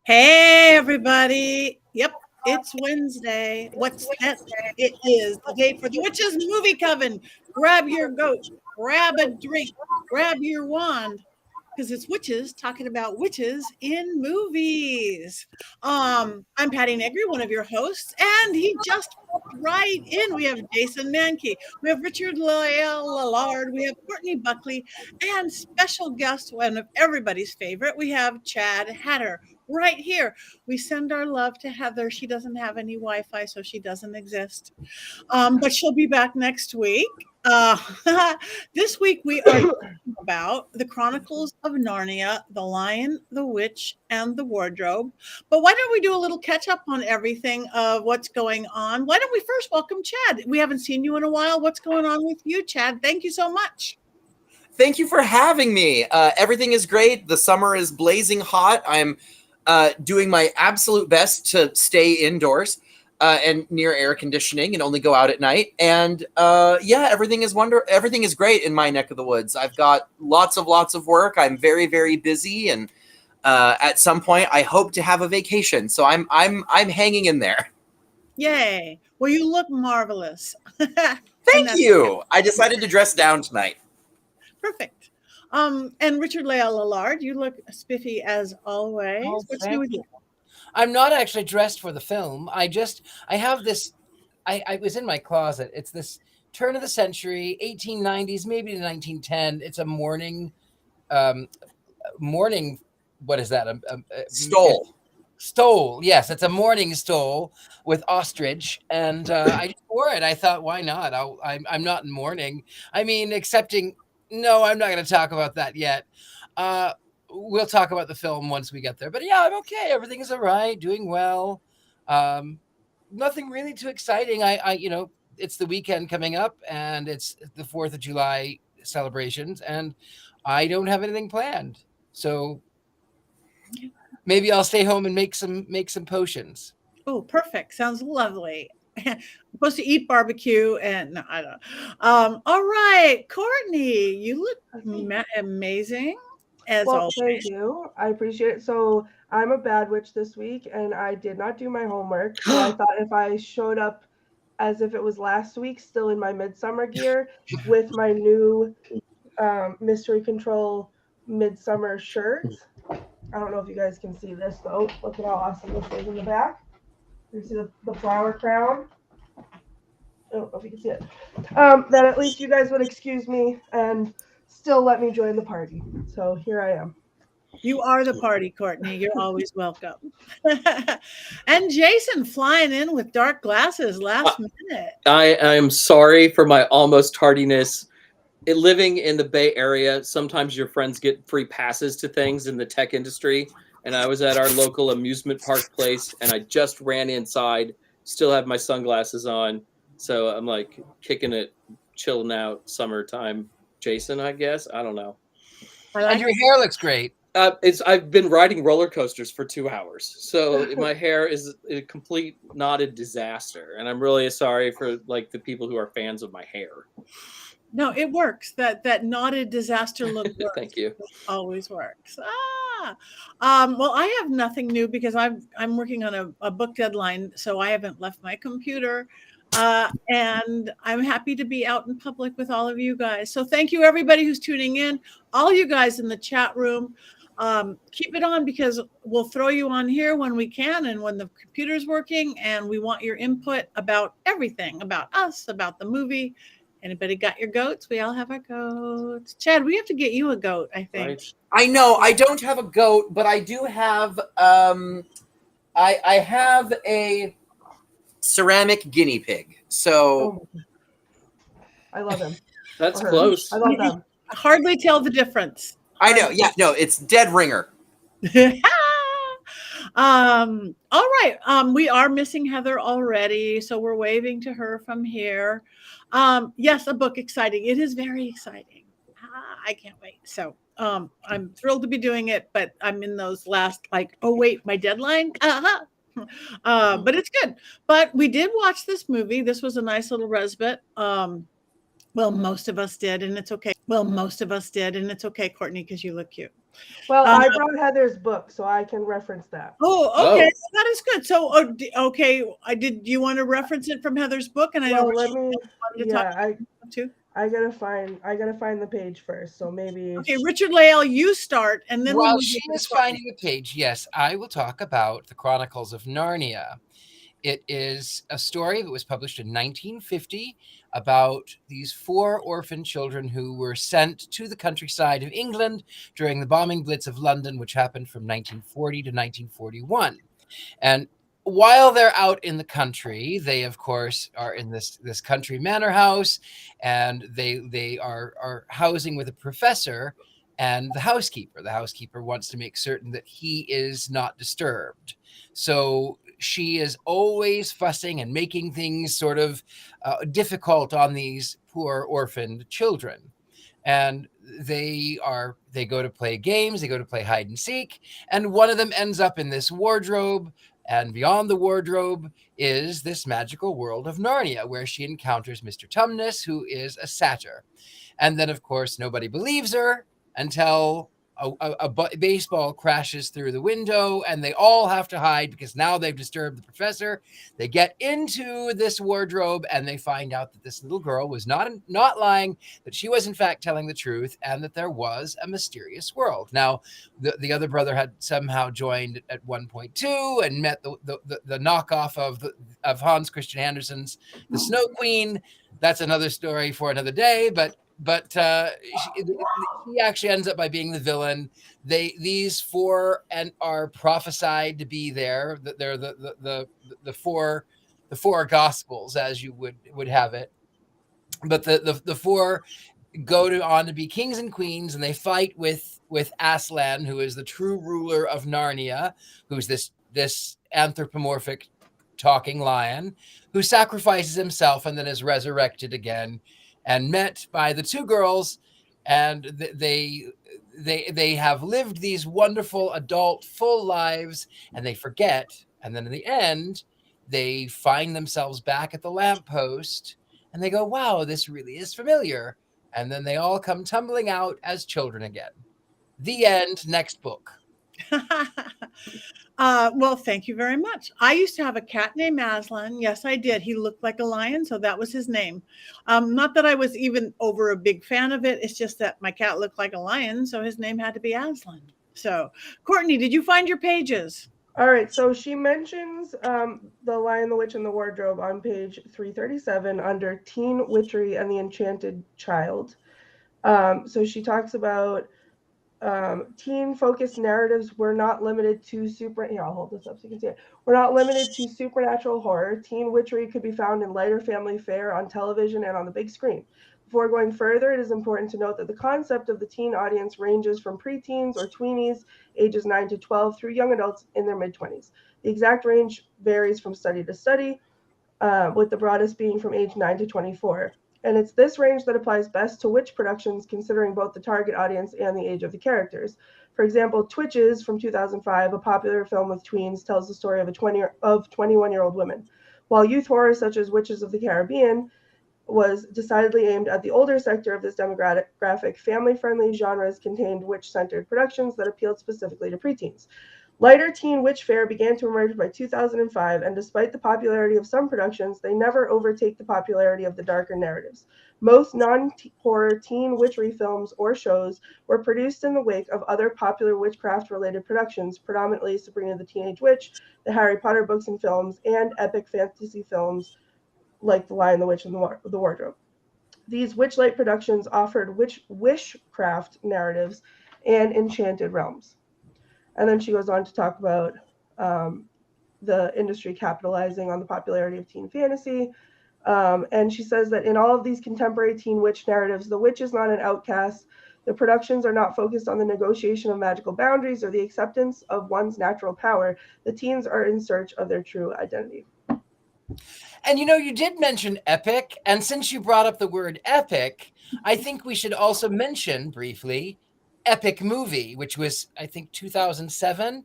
Hey, everybody. Yep, it's Wednesday. What's that? It is the day for the Witches Movie Coven. Grab your goat, grab a drink, grab your wand, because it's witches talking about witches in movies. I'm Patti Negri, one of your hosts, and he just popped right in. We have Jason Mankey, we have Richard-Lael Lillard, we have Courtney Buckley, and special guest, one of everybody's favorite, we have Chad Hatter right here. We send our love to Heather. She doesn't have any Wi-Fi, so she doesn't exist. But she'll be back next week. Uh, this week we are talking about the Chronicles of Narnia, The Lion, the Witch, and the Wardrobe. But why don't we do a little catch up on everything of what's going on? Why don't we first welcome Chad? We haven't seen you in a while. What's going on with you, Chad? Thank you so much. Thank you for having me. Everything is great. The summer is blazing hot. I'm doing my absolute best to stay indoors and near air conditioning and only go out at night. And everything is great in my neck of the woods. I've got lots of work. I'm very, very busy, and at some point I hope to have a vacation. So I'm hanging in there. Yay. Well, you look marvelous. Thank you. I decided to dress down tonight. Perfect. And Richard-Lael Lillard, you look spiffy as always. Oh, What's new with you? I'm not actually dressed for the film. I have this, I was in my closet. It's this turn of the century, 1890s, maybe to 1910. It's a morning, what is that? Stole. Stole. Yes, it's a morning stole with ostrich. And I just wore it. I thought, why not? I'm not in mourning. I mean, no, I'm not going to talk about that yet. We'll talk about the film once we get there. But yeah, I'm okay. Everything is all right. Doing well. Nothing really too exciting. It's the weekend coming up, and it's the 4th of July celebrations, and I don't have anything planned. So maybe I'll stay home and make some potions. Oh, perfect. Sounds lovely. I'm supposed to eat barbecue and no, I don't. All right, Courtney, you look amazing as always. Thank you. I appreciate it. So I'm a bad witch this week, and I did not do my homework. So I thought if I showed up as if it was last week, still in my midsummer gear, with my new Mystery Control midsummer shirt. I don't know if you guys can see this though. Look at how awesome this is in the back. You see the flower crown? I don't know if you can see it. Then at least you guys would excuse me and still let me join the party. So here I am. You are the party, Courtney. You're always welcome. And Jason flying in with dark glasses last minute. I am sorry for my almost tardiness. Living in the Bay Area, sometimes your friends get free passes to things in the tech industry. And I was at our local amusement park place, and I just ran inside, still have my sunglasses on. So I'm like kicking it, chilling out, summertime Jason, I guess. I don't know. And your hair looks great. I've been riding roller coasters for 2 hours. So my hair is a complete knotted disaster. And I'm really sorry for like the people who are fans of my hair. No, it works. That knotted disaster look works. Thank you. It always works. Well, I have nothing new because I'm working on a book deadline, so I haven't left my computer. And I'm happy to be out in public with all of you guys. So thank you, everybody who's tuning in. All you guys in the chat room, keep it on because we'll throw you on here when we can and when the computer's working. And we want your input about everything, about us, about the movie. Anybody got your goats? We all have our goats. Chad, we have to get you a goat, I think. Right. I know I don't have a goat, but I do have I have a ceramic guinea pig. So I love him. That's close. I love them. Hardly tell the difference. I know. Yeah, no, it's dead ringer. All right. We are missing Heather already, so we're waving to her from here. Yes, a book, exciting. It is very exciting. I can't wait. So I'm thrilled to be doing it, but I'm in those last oh wait, my deadline. But it's good. But we did watch this movie. This was a nice little respite. Well, most of us did, and it's okay. Well, most of us did, and it's okay, Courtney, because you look cute. Well, Um, I brought Heather's book, so I can reference that. Oh, okay, Oh. that is good. So, okay, I did. You want to reference it from Heather's book? And I know Well, let me. wanted to talk Yeah, too. I gotta find the page first. So maybe. Okay, Richard-Lael, you start, and then we'll While move she over to is Courtney. finding the page, yes, I will talk about the Chronicles of Narnia. It is a story that was published in 1950 about these 4 orphan children who were sent to the countryside of England during the bombing blitz of London, which happened from 1940 to 1941. And while they're out in the country, they of course are in this country manor house, and they are housing with a professor and the housekeeper. The housekeeper wants to make certain that he is not disturbed. So she is always fussing and making things sort of difficult on these poor orphaned children. And they go to play games, they go to play hide and seek, and one of them ends up in this wardrobe, and beyond the wardrobe is this magical world of Narnia, where she encounters Mr. Tumnus, who is a satyr. And then, of course, nobody believes her until a baseball crashes through the window, and they all have to hide because now they've disturbed the professor. They get into this wardrobe, and they find out that this little girl was not lying, that she was in fact telling the truth, and that there was a mysterious world. Now, the other brother had somehow joined at one point too, and met the knockoff of Hans Christian Andersen's The Snow Queen. That's another story for another day, but he actually ends up by being the villain. These 4 and are prophesied to be there. They're the 4 gospels, as you would have it. But the 4 go on to be kings and queens, and they fight with Aslan, who is the true ruler of Narnia, who's this anthropomorphic talking lion who sacrifices himself and then is resurrected again, and met by the 2 girls, and they have lived these wonderful adult full lives, and they forget, and then in the end they find themselves back at the lamppost, and they go, wow, this really is familiar, and then they all come tumbling out as children again. The end. Next book. Well, thank you very much. I used to have a cat named Aslan. Yes, I did. He looked like a lion, so that was his name. Not that I was even over a big fan of it. It's just that my cat looked like a lion, so his name had to be Aslan. So, Courtney, did you find your pages? All right, so she mentions The Lion, the Witch, and the Wardrobe on page 337 under Teen Witchery and the Enchanted Child. So she talks about teen-focused narratives were not limited to I'll hold this up so you can see it. We're not limited to supernatural horror. Teen witchery could be found in lighter family fare on television and on the big screen. Before going further, it is important to note that the concept of the teen audience ranges from preteens or tweenies, ages 9 to 12, through young adults in their mid-20s. The exact range varies from study to study, with the broadest being from age 9 to 24. And it's this range that applies best to witch productions, considering both the target audience and the age of the characters. For example, Twitches from 2005, a popular film with tweens, tells the story of 21-year-old women, while youth horror such as Witches of the Caribbean was decidedly aimed at the older sector of this demographic. Family-friendly genres contained witch-centered productions that appealed specifically to preteens. Lighter teen witch fare began to emerge by 2005, and despite the popularity of some productions, they never overtake the popularity of the darker narratives. Most non-horror teen witchery films or shows were produced in the wake of other popular witchcraft-related productions, predominantly Sabrina the Teenage Witch, the Harry Potter books and films, and epic fantasy films like The Lion, the Witch, and the Wardrobe. These witchlight productions offered witchcraft narratives and enchanted realms. And then she goes on to talk about the industry capitalizing on the popularity of teen fantasy. And she says that in all of these contemporary teen witch narratives, the witch is not an outcast. The productions are not focused on the negotiation of magical boundaries or the acceptance of one's natural power. The teens are in search of their true identity. And you did mention epic. And since you brought up the word epic, I think we should also mention briefly epic movie, which was, I think, 2007.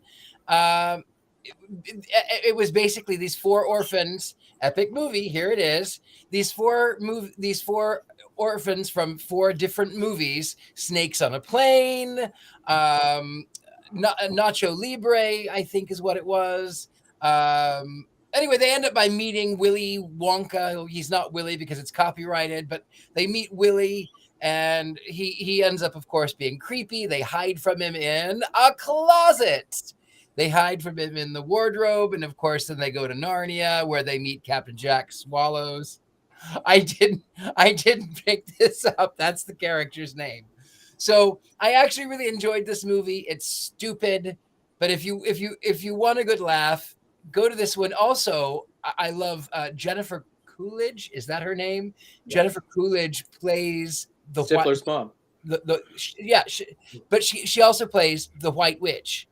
It was basically these 4 orphans, epic movie. Here it is. These four orphans from 4 different movies: Snakes on a Plane, Nacho Libre, I think is what it was. Anyway, they end up by meeting Willy Wonka. He's not Willy because it's copyrighted, but they meet Willy, and he ends up, of course, being creepy. They hide from him in a closet. They hide from him in the wardrobe, and of course, then they go to Narnia, where they meet Captain Jack Swallows. I didn't pick this up. That's the character's name. So I actually really enjoyed this movie. It's stupid, but if you want a good laugh, go to this one. Also, I love Jennifer Coolidge. Is that her name? Yeah. Jennifer Coolidge plays the Stifler's mom. But she also plays the White Witch.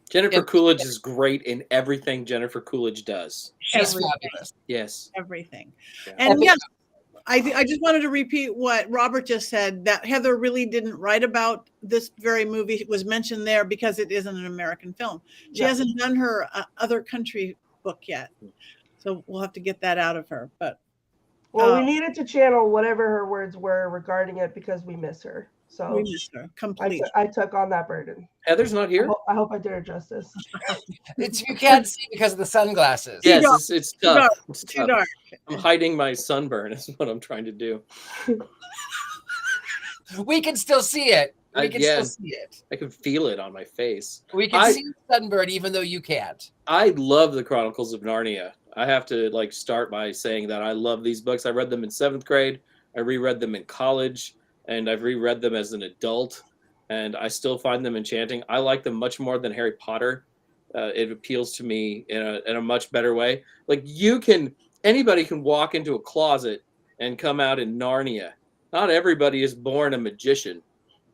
Jennifer Coolidge is great in everything Jennifer Coolidge does. She's fabulous. Yes. Everything. Yeah. And yes, I just wanted to repeat what Robert just said, that Heather really didn't write about this very movie. It was mentioned there because it isn't an American film. She hasn't done her other country book yet. So we'll have to get that out of her. But well, we needed to channel whatever her words were regarding it because we miss her. So we miss her completely. I took on that burden. Heather's not here. I hope I did her justice. You can't see because of the sunglasses. Yes, it's tough. It's too dark. I'm hiding my sunburn is what I'm trying to do. We can still see it. Still see it. I can feel it on my face. We can see sunburn even though you can't. I love the Chronicles of Narnia. I have to start by saying that I love these books. I read them in 7th grade. I reread them in college, and I've reread them as an adult, and I still find them enchanting. I like them much more than Harry Potter. It appeals to me in a much better way. Anybody can walk into a closet and come out in Narnia. Not everybody is born a magician.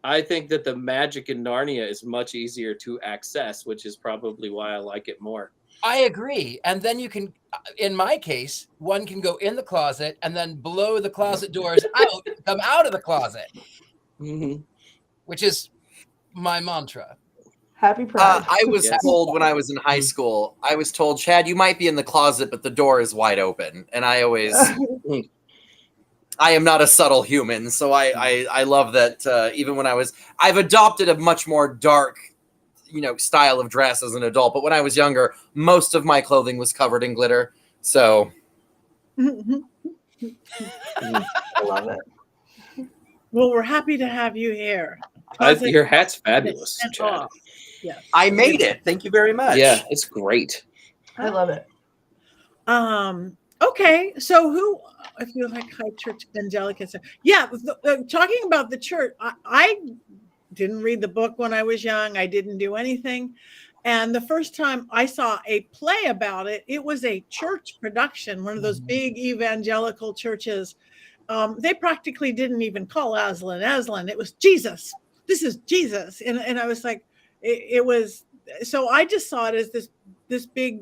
I think that the magic in Narnia is much easier to access, which is probably why I like it more. I agree. And then you can, in my case, one can go in the closet and then blow the closet doors out, come out of the closet, which is my mantra. Happy Pride. I was told when I was in high school, I was told, Chad, you might be in the closet, but the door is wide open. And I always, I am not a subtle human. So I love that even when I've adopted a much more dark, style of dress as an adult. But when I was younger, most of my clothing was covered in glitter. So. I love it. Well, we're happy to have you here. Your hat's fabulous, Chad. Yes. I made it. Thank you very much. Yeah, it's great. I love it. Okay, so I feel like high church Angelica. Yeah, talking about the church, I didn't read the book when I was young. I didn't do anything. And the first time I saw a play about it, it was a church production, one of those big evangelical churches. They practically didn't even call Aslan. It was Jesus. This is Jesus. And I was like, it was, so I just saw it as this big,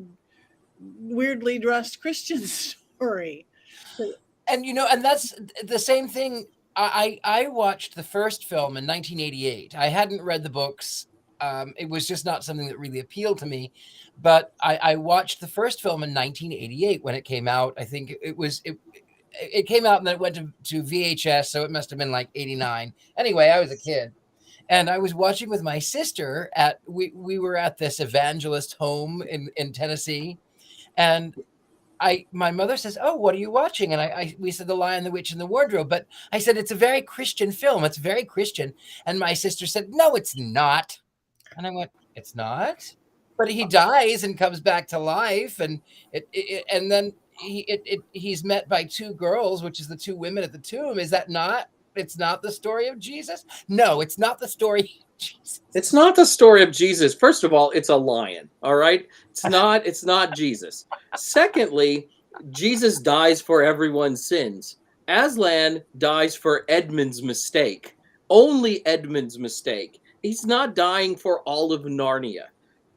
weirdly dressed Christian story. And, and that's the same thing. I watched the first film in 1988. I hadn't read the books. It was just not something that really appealed to me. But I watched the first film in 1988 when it came out. I think it came out and then it went to VHS. So it must have been like 89. Anyway, I was a kid. And I was watching with my sister we were at this evangelist home in Tennessee. And my mother says, "Oh, what are you watching?" And we said The Lion, the Witch, and the Wardrobe. But I said, "It's a very Christian film. It's very Christian." And my sister said, "No, it's not." And I went, "It's not?" But he dies and comes back to life. And and then he's met by 2 girls, which is the 2 women at the tomb. Is that not? It's not the story of Jesus? No, it's not the story of Jesus. It's not the story of Jesus. First of all, it's a lion. All right. It's not Jesus. Secondly, Jesus dies for everyone's sins. Aslan dies for Edmund's mistake. Only Edmund's mistake. He's not dying for all of Narnia.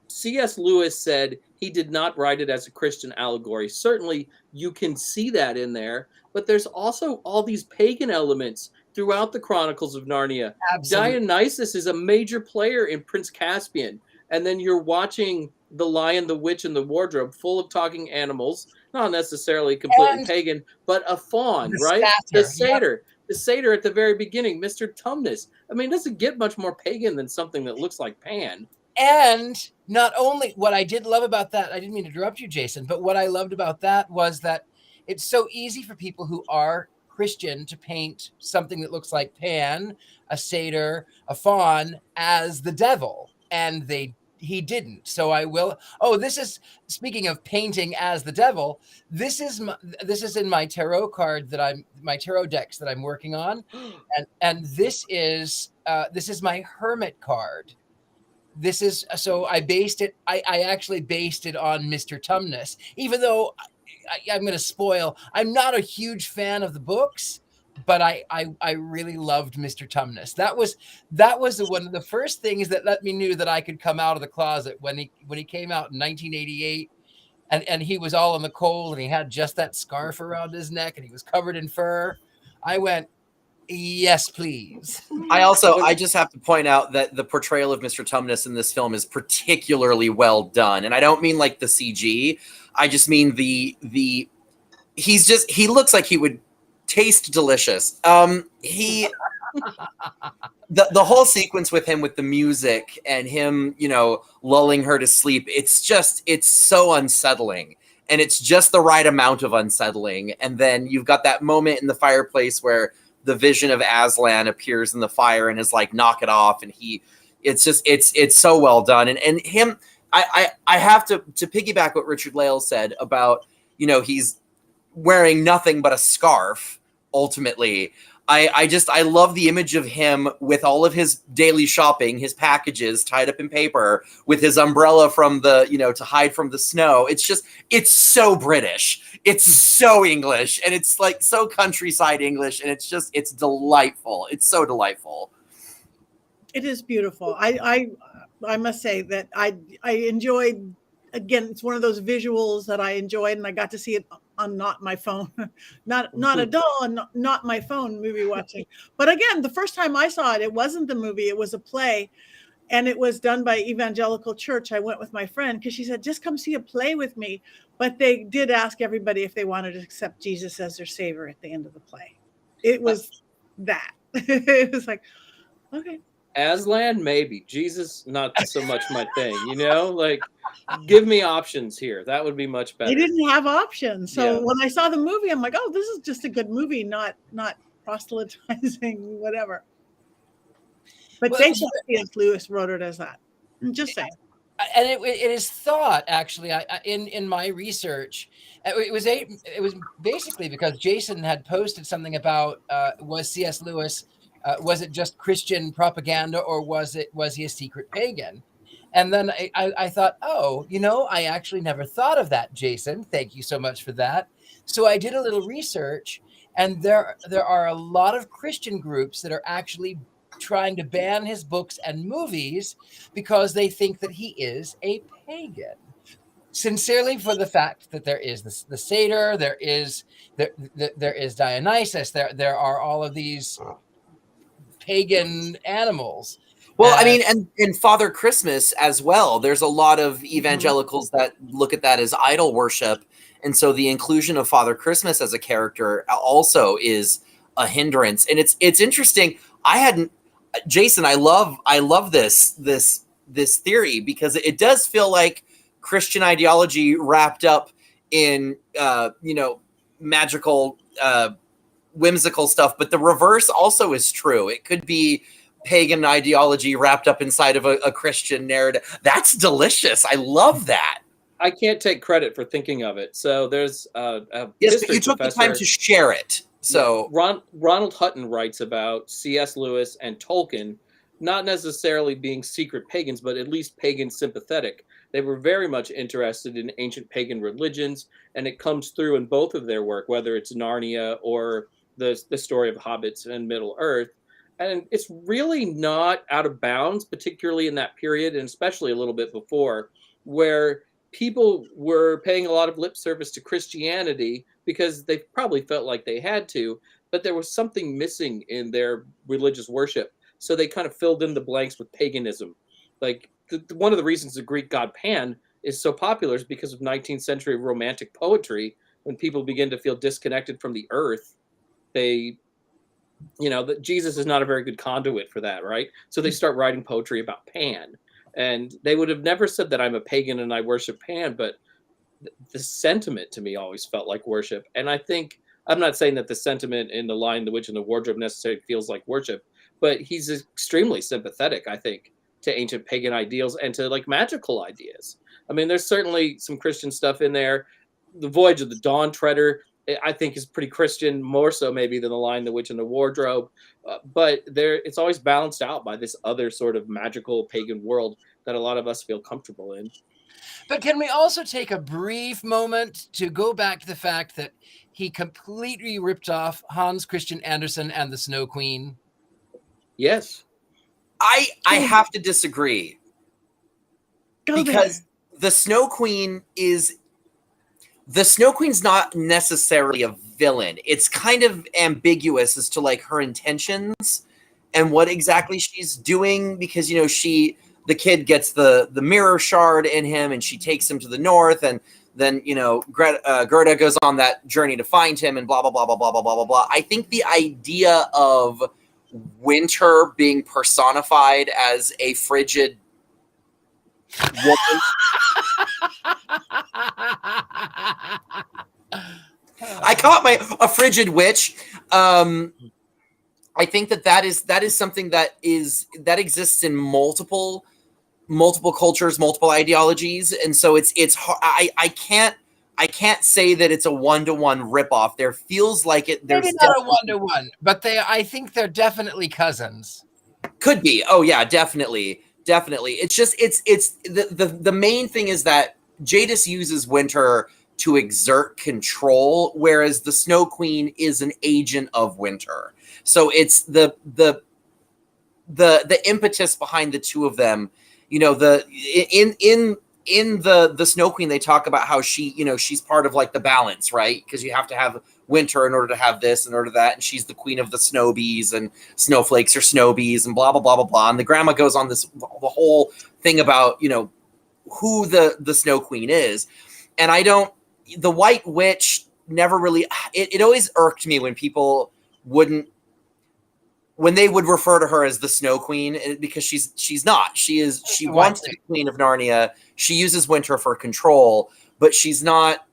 C.S. Lewis said he did not write it as a Christian allegory. Certainly, you can see that in there. But there's also all these pagan elements throughout the Chronicles of Narnia. Absolutely. Dionysus is a major player in Prince Caspian. And then you're watching The Lion, the Witch, and the Wardrobe, full of talking animals. not necessarily completely And pagan, but a faun, the right? The satyr, yep. satyr. The satyr at the very beginning, Mr. Tumnus. I mean, it doesn't get much more pagan than something that looks like Pan. And not only what I did love about that, I didn't mean to interrupt you, Jason, but what I loved about that was that it's so easy for people who are Christian to paint something that looks like Pan, a satyr, a faun as the devil, and he didn't. So I will. Oh, this is speaking of painting as the devil. This is in my tarot card my tarot decks that I'm working on, and this is my hermit card. This is so I actually based it on Mr. Tumnus, even though I'm going to spoil. I'm not a huge fan of the books, but I really loved Mr. Tumnus. That was one of the first things that let me know that I could come out of the closet when he came out in 1988, and he was all in the cold and he had just that scarf around his neck and he was covered in fur. I went, yes, please. I just have to point out that the portrayal of Mr. Tumnus in this film is particularly well done. And I don't mean like the CG. I just mean he looks like he would taste delicious. The whole sequence with him with the music and him, lulling her to sleep, it's so unsettling. And it's just the right amount of unsettling. And then you've got that moment in the fireplace where the vision of Aslan appears in the fire and is like, knock it off. And it's so well done. And him, I have to piggyback what Richard-Lael said about, he's wearing nothing but a scarf ultimately. I love the image of him with all of his daily shopping, his packages tied up in paper, with his umbrella from the, to hide from the snow. It's so British. It's so English. And it's like so countryside English. And it's delightful. It's so delightful. It is beautiful. I must say that I enjoyed, again, it's one of those visuals that I enjoyed, and I got to see it on not my phone, not a doll, and not my phone movie watching. But again, the first time I saw it, it wasn't the movie, it was a play, and it was done by Evangelical Church. I went with my friend because she said, just come see a play with me. But they did ask everybody if they wanted to accept Jesus as their savior at the end of the play. It was that. It was like, okay. Aslan, maybe. Jesus, not so much my thing, like, give me options here. That would be much better. They didn't have options. So Yeah. when I saw the movie, I'm like, oh, this is just a good movie, not proselytizing, whatever. But they said C.S. Lewis wrote it as that. I'm just saying. And it is thought, actually, in my research, it was basically because Jason had posted something about was C.S. Lewis, was it just Christian propaganda, or was he a secret pagan? And then I thought, I actually never thought of that, Jason. Thank you so much for that. So I did a little research, and there are a lot of Christian groups that are actually trying to ban his books and movies because they think that he is a pagan. Sincerely, for the fact that there is the satyr, there is Dionysus, there are all of these pagan animals. Well, I mean, and Father Christmas as well. There's a lot of evangelicals that look at that as idol worship. And so the inclusion of Father Christmas as a character also is a hindrance. And it's interesting. Jason, I love this theory because it does feel like Christian ideology wrapped up in, magical, whimsical stuff. But the reverse also is true. It could be pagan ideology wrapped up inside of a Christian narrative. That's delicious. I love that. I can't take credit for thinking of it. So there's yes, but you took the time to share it. So Ronald Hutton writes about C.S. Lewis and Tolkien not necessarily being secret pagans, but at least pagan sympathetic. They were very much interested in ancient pagan religions, and it comes through in both of their work, whether it's Narnia or the story of hobbits and Middle Earth. And it's really not out of bounds, particularly in that period, and especially a little bit before, where people were paying a lot of lip service to Christianity because they probably felt like they had to, but there was something missing in their religious worship. So they kind of filled in the blanks with paganism. Like one of the reasons the Greek god Pan is so popular is because of 19th century romantic poetry when people begin to feel disconnected from the earth, they, that Jesus is not a very good conduit for that, right? So they start writing poetry about Pan. And they would have never said that I'm a pagan and I worship Pan, but the sentiment to me always felt like worship. And I think, I'm not saying that the sentiment in The Lion, the Witch, and the Wardrobe necessarily feels like worship, but he's extremely sympathetic, I think, to ancient pagan ideals and to like magical ideas. I mean, there's certainly some Christian stuff in there. The Voyage of the Dawn Treader, I think, is pretty Christian, more so maybe than The Lion, the Witch, and the Wardrobe. But it's always balanced out by this other sort of magical pagan world that a lot of us feel comfortable in. But can we also take a brief moment to go back to the fact that he completely ripped off Hans Christian Andersen and the Snow Queen? Yes. I have to disagree. Because the Snow Queen's not necessarily a villain. It's kind of ambiguous as to like her intentions and what exactly she's doing, because the kid gets the mirror shard in him and she takes him to the north, and then Gerda goes on that journey to find him, and blah blah blah blah blah blah blah blah blah. I think the idea of winter being personified as a frigid woman. I caught a frigid witch. I think that is something that exists in multiple cultures, multiple ideologies, and so it's I can't say that it's a 1-to-1 ripoff. There feels like it. There's maybe not a 1-to-1, but I think they're definitely cousins. Could be. Oh yeah, definitely. It's just it's the main thing is that Jadis uses winter to exert control, whereas the Snow Queen is an agent of winter. So it's the impetus behind the two of them. In the Snow Queen, they talk about how she's part of like the balance, right? Because you have to have winter in order to have this, in order to that, and she's the queen of the snow bees, and snowflakes are snow bees, and blah blah blah blah blah. And the grandma goes on the whole thing about who the Snow Queen is, and the White Witch never really. It always irked me when people when they would refer to her as the Snow Queen, because she's not. She wants to be Queen of Narnia. She uses winter for control, but she's not,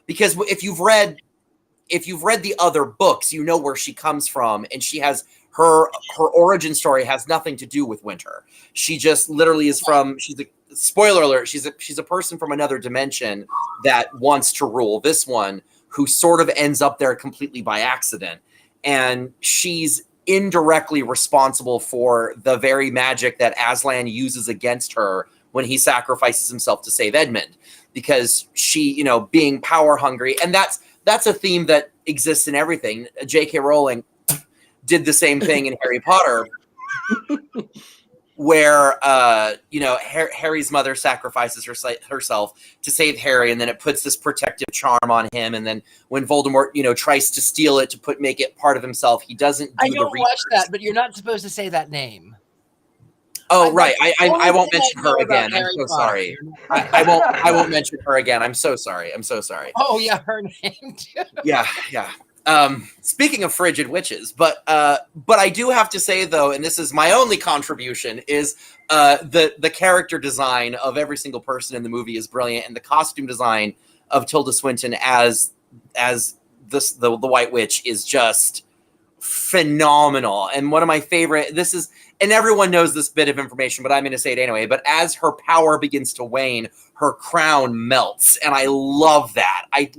because if you've read the other books, you know where she comes from, and she has her origin story has nothing to do with winter. She just literally is she's a spoiler alert. She's a person from another dimension that wants to rule this one, who sort of ends up there completely by accident, and she's indirectly responsible for the very magic that Aslan uses against her when he sacrifices himself to save Edmund, because she, being power hungry, and that's a theme that exists in everything. J.K. Rowling did the same thing in Harry Potter, where Harry's mother sacrifices herself to save Harry, and then it puts this protective charm on him, and then when Voldemort tries to steal it to make it part of himself, he doesn't do I don't watch that, but you're not supposed to say that name. Oh, right. I won't mention her again. I'm so sorry. I won't mention her again. I'm so sorry. Oh yeah, her name too. Yeah. Speaking of frigid witches, but I do have to say though, and this is my only contribution, is the character design of every single person in the movie is brilliant, and the costume design of Tilda Swinton as the White Witch is just phenomenal. And one of my favorite, and everyone knows this bit of information, but I'm going to say it anyway. But as her power begins to wane, her crown melts. And I love that. I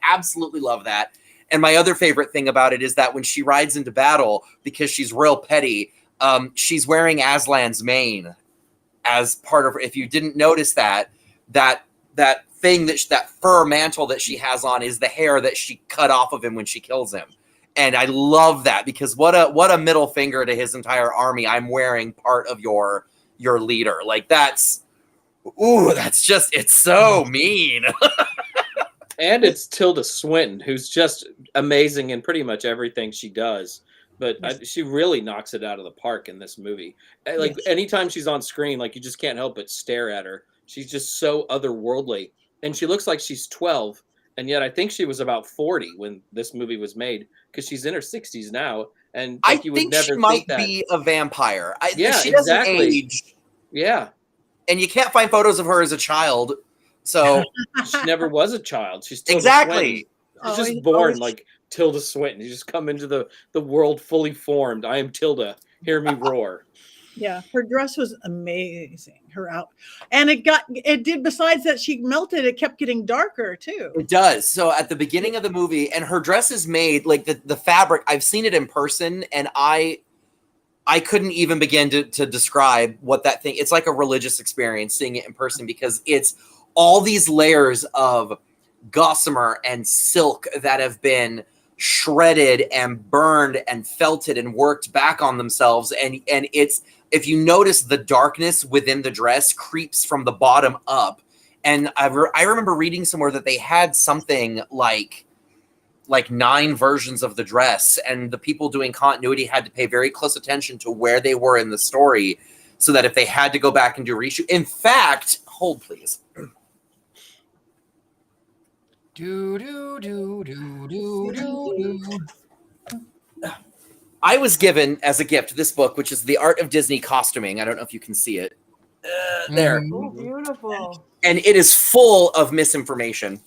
absolutely love that. And my other favorite thing about it is that when she rides into battle, because she's real petty, she's wearing Aslan's mane as part of her. If you didn't notice that thing, that fur mantle that she has on is the hair that she cut off of him when she kills him. And I love that, because what a middle finger to his entire army. I'm wearing part of your leader. Like that's just, it's so mean. And it's Tilda Swinton, who's just amazing in pretty much everything she does. But she really knocks it out of the park in this movie. Like anytime she's on screen, like you just can't help but stare at her. She's just so otherworldly. And she looks like she's 12. And yet I think she was about 40 when this movie was made, because she's in her 60s now. And I like, you would think never she think might that. be a vampire. Yeah, she doesn't exactly. age, Yeah. and you can't find photos of her as a child. So She never was a child. She's Tilda exactly. Swinton. She's just born like Tilda Swinton. You just come into the world fully formed. I am Tilda. Hear me roar. Yeah, her dress was amazing. Her out, and it did. Besides that, she melted. It kept getting darker too. It does. So at the beginning of the movie, and her dress is made like the fabric. I've seen it in person, and I couldn't even begin to describe what that thing. It's like a religious experience seeing it in person, because it's all these layers of gossamer and silk that have been shredded and burned and felted and worked back on themselves, and it's, if you notice, the darkness within the dress creeps from the bottom up. And I remember reading somewhere that they had something like 9 versions of the dress, and the people doing continuity had to pay very close attention to where they were in the story, so that if they had to go back and do a reshoot. In fact, hold please. Do do do do do do. I was given as a gift this book, which is The Art of Disney Costuming. I don't know if you can see it. There. Oh, beautiful. And it is full of misinformation.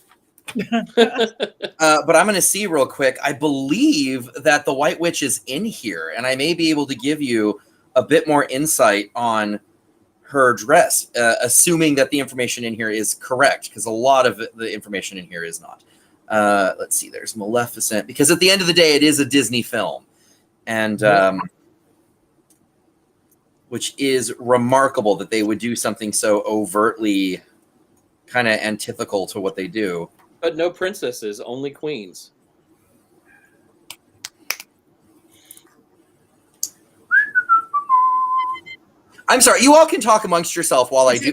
But I'm going to see real quick. I believe that the White Witch is in here, and I may be able to give you a bit more insight on her dress, assuming that the information in here is correct, because a lot of the information in here is not. Let's see. There's Maleficent, because at the end of the day, it is a Disney film. And which is remarkable that they would do something so overtly kind of antithetical to what they do. But no princesses, only queens. I'm sorry, you all can talk amongst yourself while I do.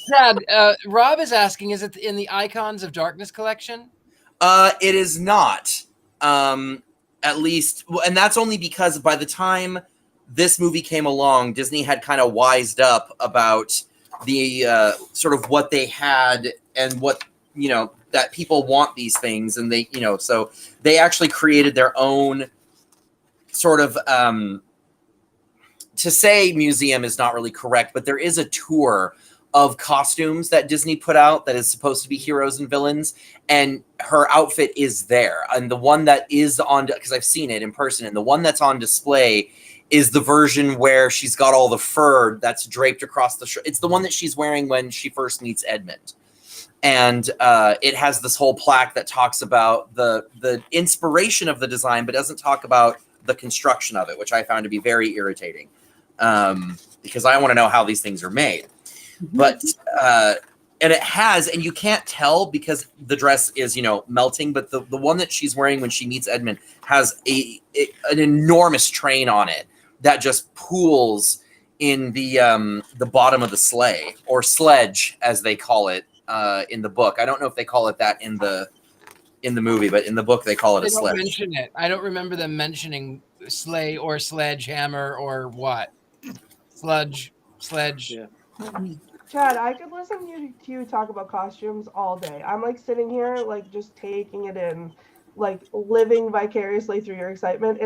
Chad, Rob is asking, is it in the Icons of Darkness collection? It is not. At least, and that's only because by the time this movie came along, Disney had kind of wised up about the sort of what they had and what, that people want these things. And they, so they actually created their own sort of, to say museum is not really correct, but there is a tour of costumes that Disney put out that is supposed to be heroes and villains, and her outfit is there. And the one that is on, because I've seen it in person, and the one that's on display is the version where she's got all the fur that's draped across the it's the one that she's wearing when she first meets Edmund. And it has this whole plaque that talks about the inspiration of the design, but doesn't talk about the construction of it, which I found to be very irritating, because I want to know how these things are made. But and it has, and you can't tell because the dress is melting, but the one that she's wearing when she meets Edmund has an enormous train on it that just pools in the bottom of the sleigh, or sledge as they call it in the book. I don't know if they call it that in the movie, but in the book they call it a sledge. Mention it. I don't remember them mentioning sleigh or sledgehammer or what. Sledge. Yeah. Chad, I could listen to you talk about costumes all day. I'm like sitting here, like just taking it in, like living vicariously through your excitement.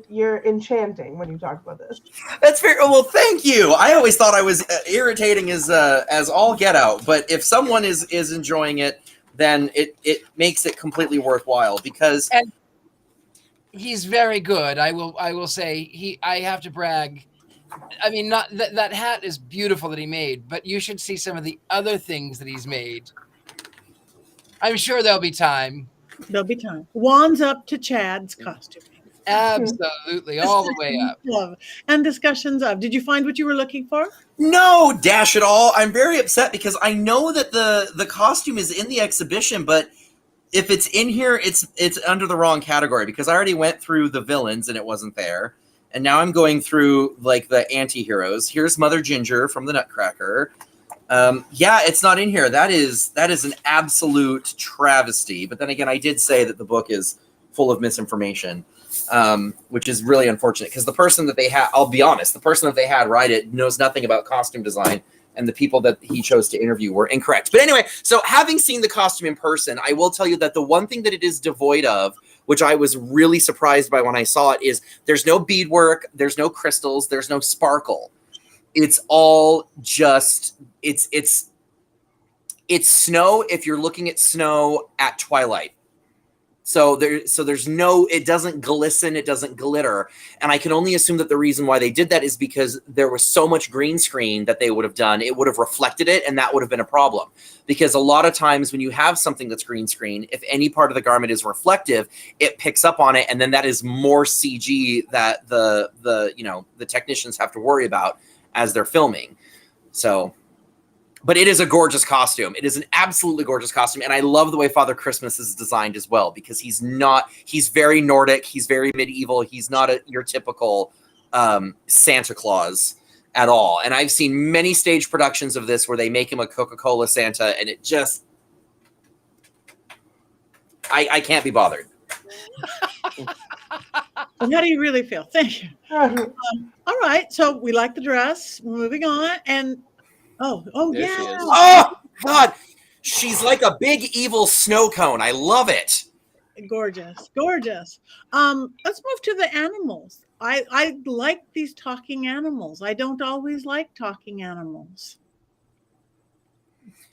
You're enchanting when you talk about this. That's fair. Well, thank you. I always thought I was irritating as all get out, but if someone is enjoying it, then it makes it completely worthwhile, because and he's very good. I will say I have to brag. I mean, not that hat is beautiful that he made, but you should see some of the other things that he's made. I'm sure there'll be time. There'll be time. Wands up to Chad's costuming. Absolutely, all the way up. And discussions of. Did you find what you were looking for? No, dash it all. I'm very upset because I know that the costume is in the exhibition, but if it's in here, it's under the wrong category, because I already went through the villains and it wasn't there. And now I'm going through like the anti-heroes. Here's Mother Ginger from the Nutcracker. Yeah, it's not in here. That is an absolute travesty. But then again, I did say that the book is full of misinformation, which is really unfortunate, because the person that they had, I'll be honest, the person that they had write it knows nothing about costume design, and the people that he chose to interview were incorrect. But anyway, so having seen the costume in person, I will tell you that the one thing that it is devoid of, which I was really surprised by when I saw it, is there's no beadwork, there's no crystals, there's no sparkle. It's all just it's snow if you're looking at snow at twilight. So there's no, it doesn't glisten, it doesn't glitter. And I can only assume that the reason why they did that is because there was so much green screen that they would have done, it would have reflected it, and that would have been a problem. Because a lot of times when you have something that's green screen, if any part of the garment is reflective, it picks up on it, and then that is more CG that the technicians have to worry about as they're filming. So, but it is a gorgeous costume. It is an absolutely gorgeous costume. And I love the way Father Christmas is designed as well, because he's very Nordic. He's very medieval. He's not your typical Santa Claus at all. And I've seen many stage productions of this where they make him a Coca-Cola Santa, and it just, I can't be bothered. Well, how do you really feel? Thank you. All right. So we like the dress. Moving on. And oh There yeah. she is. Oh, God. She's like a big evil snow cone. I love it. Gorgeous. Let's move to the animals. I like these talking animals. I don't always like talking animals.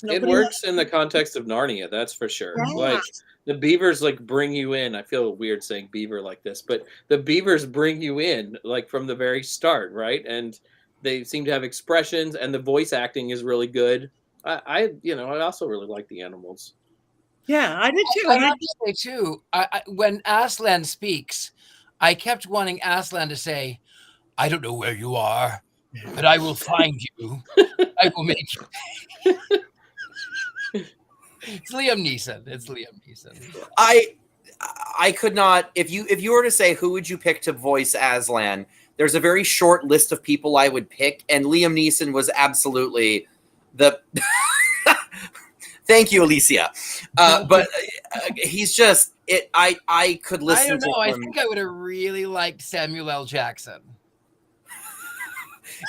It works in the context of Narnia, that's for sure. Yeah. Like the beavers like bring you in. I feel weird saying beaver like this, but the beavers bring you in like from the very start, right? And they seem to have expressions, and the voice acting is really good. I also really like the animals. Yeah, I did too. I have to say too, when Aslan speaks, I kept wanting Aslan to say, "I don't know where you are, but I will find you. I will make you." It's Liam Neeson. I could not, if you were to say who would you pick to voice Aslan, there's a very short list of people I would pick, and Liam Neeson was absolutely the thank you, Alicia. But he's just it. I could listen. I don't know. To I him. think I would have really liked Samuel L. Jackson.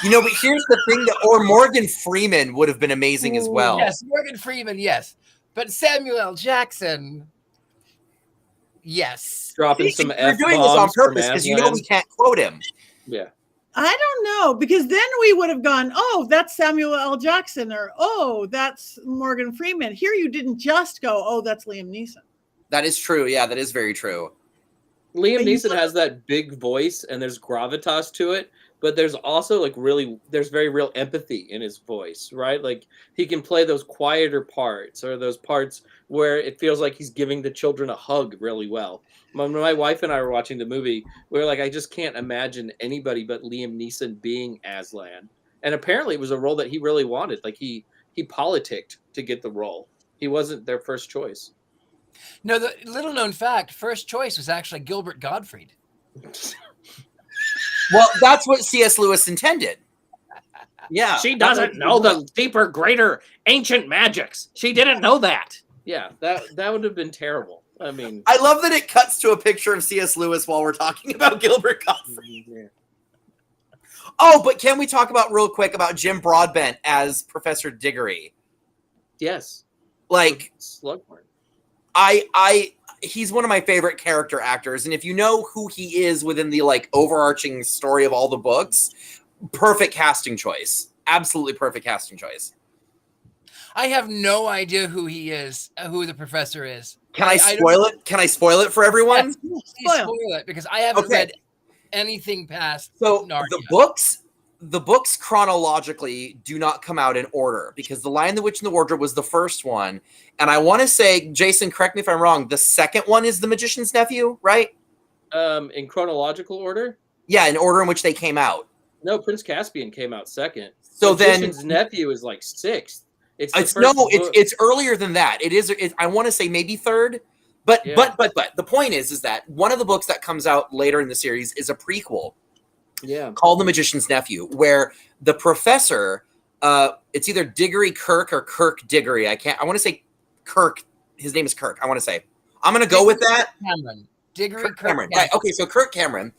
But here's the thing: or Morgan Freeman would have been amazing as well. Yes, Morgan Freeman. Yes, but Samuel L. Jackson. Yes. Dropping some You're F-bombs doing this on purpose from because Aslan. we can't quote him. Yeah. I don't know, because then we would have gone, oh, that's Samuel L. Jackson, or oh, that's Morgan Freeman. Here you didn't just go, oh, that's Liam Neeson. That is true. Yeah, that is very true. Liam Neeson has that big voice, and there's gravitas to it, but there's also there's very real empathy in his voice, right? Like he can play those quieter parts, or those parts where it feels like he's giving the children a hug really well. When my wife and I were watching the movie, we were like, I just can't imagine anybody but Liam Neeson being Aslan. And apparently it was a role that he really wanted. Like he politicked to get the role. He wasn't their first choice. No, the little known fact, first choice was actually Gilbert Gottfried. Well, that's what C.S. Lewis intended. Yeah. She doesn't know the deeper, greater, ancient magics. She didn't know that. Yeah, that would have been terrible. I mean, I love that it cuts to a picture of C.S. Lewis while we're talking about Gilbert Gottfried. yeah. Oh, but can we talk about real quick about Jim Broadbent as Professor Diggory? Yes. Like, Slughorn. he's one of my favorite character actors, and if you know who he is within the like overarching story of all the books, perfect casting choice. Absolutely perfect casting choice. I have no idea who he is, who the professor is. Can I spoil it? Can I spoil it for everyone? Yes, please spoil it, because I haven't read anything past Narnia. The books chronologically do not come out in order, because The Lion, the Witch, and the Wardrobe was the first one. And I want to say, Jason, correct me if I'm wrong, the second one is The Magician's Nephew, right? In chronological order? Yeah, in order in which they came out. No, Prince Caspian came out second. So Magician's Nephew is like sixth. It's earlier than that. I want to say maybe third. But the point is that one of the books that comes out later in the series is a prequel. Yeah. Called The Magician's Nephew, where the professor, it's either Diggory Kirk or Kirk Diggory. I want to say Kirk. His name is Kirk. I want to say. I'm going to go with that. Cameron. Diggory Kirk Cameron. Right. Okay. So Kirk Cameron.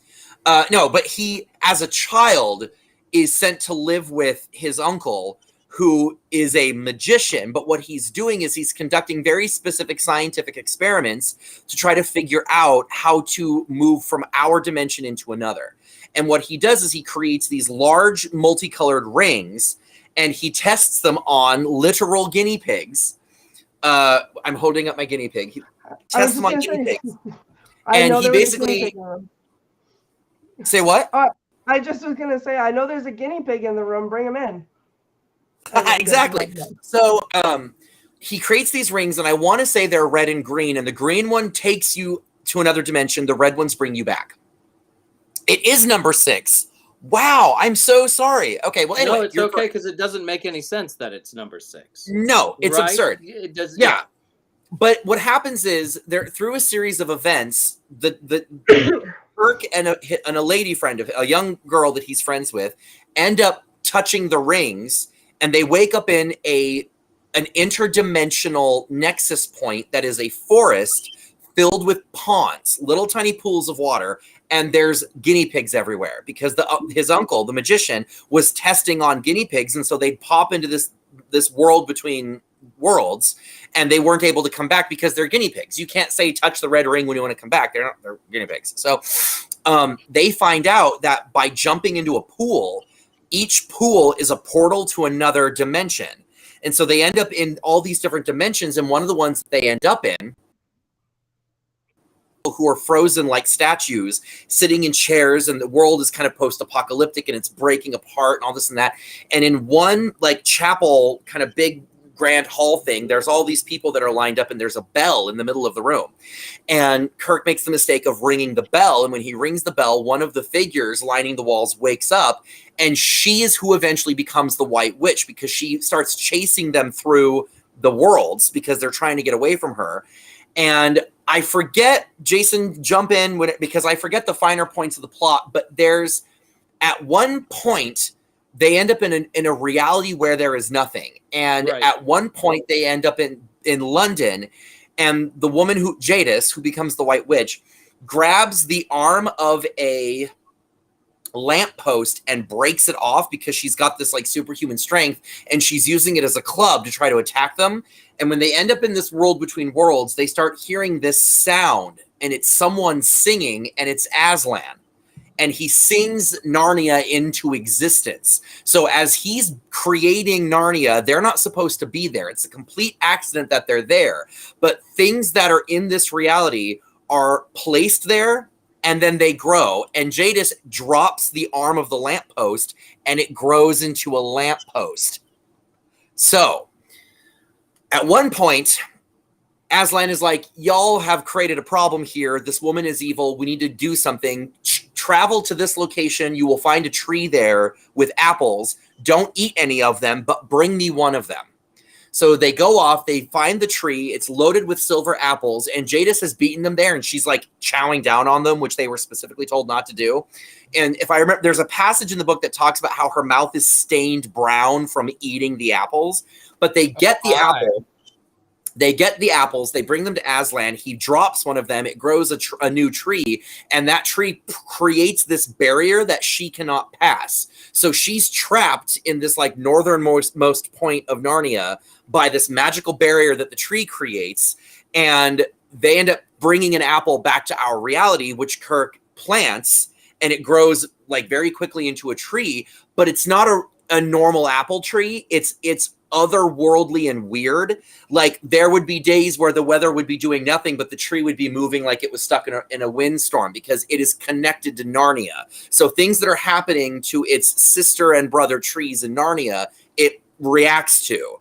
No, but he, as a child, is sent to live with his uncle, who is a magician, but what he's doing is he's conducting very specific scientific experiments to try to figure out how to move from our dimension into another. And what he does is he creates these large multicolored rings, and he tests them on literal guinea pigs. I'm holding up my guinea pig. He tests them on guinea pigs. And he basically... Say what? I just was going to say, I know there's a guinea pig in the room. Bring him in. Exactly. So he creates these rings, and I want to say they're red and green, and the green one takes you to another dimension. The red ones bring you back. It is number 6. Wow, I'm so sorry. Okay, well, anyway. No, it's okay because it doesn't make any sense that it's number 6. No, it's absurd. It does. Yeah. But what happens is, through a series of events, the Kirk and a lady friend, a young girl that he's friends with, end up touching the rings, and they wake up in an interdimensional nexus point that is a forest filled with ponds, little tiny pools of water, and there's guinea pigs everywhere because his uncle, the magician, was testing on guinea pigs, and so they'd pop into this world between worlds, and they weren't able to come back because they're guinea pigs. You can't say touch the red ring when you want to come back. They're guinea pigs. So they find out that by jumping into a pool, each pool is a portal to another dimension. And so they end up in all these different dimensions, and one of the ones that they end up in, who are frozen like statues, sitting in chairs, and the world is kind of post-apocalyptic, and it's breaking apart and all this and that. And in one like chapel, kind of big grand hall thing, there's all these people that are lined up, and there's a bell in the middle of the room. And Kirk makes the mistake of ringing the bell, and when he rings the bell, one of the figures lining the walls wakes up, and she is who eventually becomes the White Witch, because she starts chasing them through the worlds because they're trying to get away from her. And I forget, Jason, jump in because I forget the finer points of the plot, but there's, at one point, they end up in a reality where there is nothing. And at one point, they end up in London, and the woman Jadis, who becomes the White Witch, grabs the arm of a lamppost and breaks it off because she's got this like superhuman strength, and she's using it as a club to try to attack them. And when they end up in this world between worlds, they start hearing this sound, and it's someone singing, and it's Aslan. And he sings Narnia into existence. So as he's creating Narnia, they're not supposed to be there. It's a complete accident that they're there. But things that are in this reality are placed there, and then they grow. And Jadis drops the arm of the lamppost, and it grows into a lamppost. So at one point, Aslan is like, y'all have created a problem here. This woman is evil. We need to do something. Travel to this location. You will find a tree there with apples. Don't eat any of them, but bring me one of them. So they go off. They find the tree. It's loaded with silver apples, and Jadis has beaten them there, and she's like chowing down on them, which they were specifically told not to do. And if I remember, there's a passage in the book that talks about how her mouth is stained brown from eating the apples, but they get the apple. They get the apples, they bring them to Aslan, he drops one of them, it grows a new tree, and that tree creates this barrier that she cannot pass. So she's trapped in this like northernmost point of Narnia by this magical barrier that the tree creates, and they end up bringing an apple back to our reality, which Kirk plants, and it grows like very quickly into a tree, but it's not a normal apple tree, it's otherworldly and weird. Like there would be days where the weather would be doing nothing, but the tree would be moving like it was stuck in a windstorm because it is connected to Narnia. So things that are happening to its sister and brother trees in Narnia, it reacts to.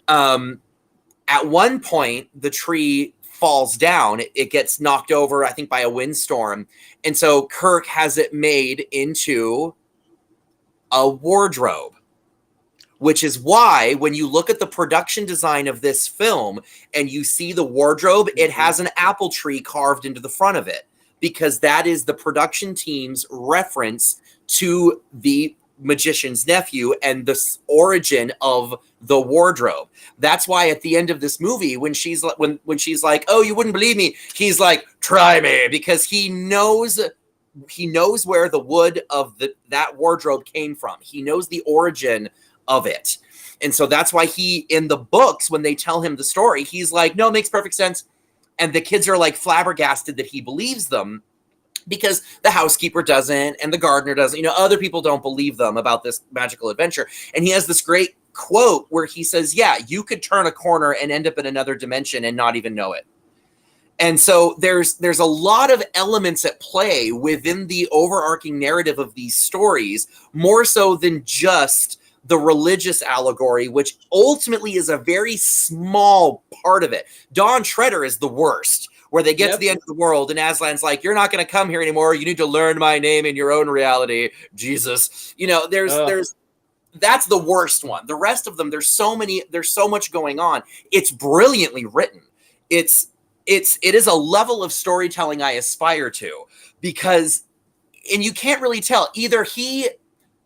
At one point, the tree falls down. It gets knocked over, I think, by a windstorm. And so Kirk has it made into a wardrobe. Which is why when you look at the production design of this film and you see the wardrobe, it has an apple tree carved into the front of it, because that is the production team's reference to the magician's nephew and the origin of the wardrobe. That's why at the end of this movie, when she's like, "Oh, you wouldn't believe me," he's like, "Try me," because he knows where the wood of that wardrobe came from. He knows the origin of it. And so that's why he, in the books, when they tell him the story, he's like, no, it makes perfect sense. And the kids are like flabbergasted that he believes them, because the housekeeper doesn't and the gardener doesn't, you know, other people don't believe them about this magical adventure. And he has this great quote where he says, yeah, you could turn a corner and end up in another dimension and not even know it. And so there's a lot of elements at play within the overarching narrative of these stories, more so than just the religious allegory, which ultimately is a very small part of it. Dawn Treader is the worst, where they get to the end of the world and Aslan's like, you're not going to come here anymore. You need to learn my name in your own reality, Jesus. You know, that's the worst one. The rest of them, there's so much going on. It's brilliantly written. It is a level of storytelling I aspire to, because, and you can't really tell, either he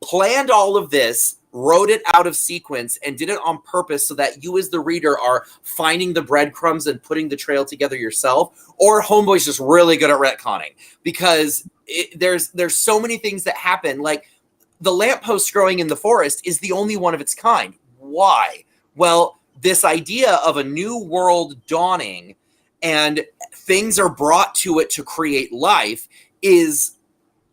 planned all of this, wrote it out of sequence, and did it on purpose so that you as the reader are finding the breadcrumbs and putting the trail together yourself, or Homeboy's just really good at retconning, because there's so many things that happen. Like the lamppost growing in the forest is the only one of its kind. Why? Well, this idea of a new world dawning and things are brought to it to create life is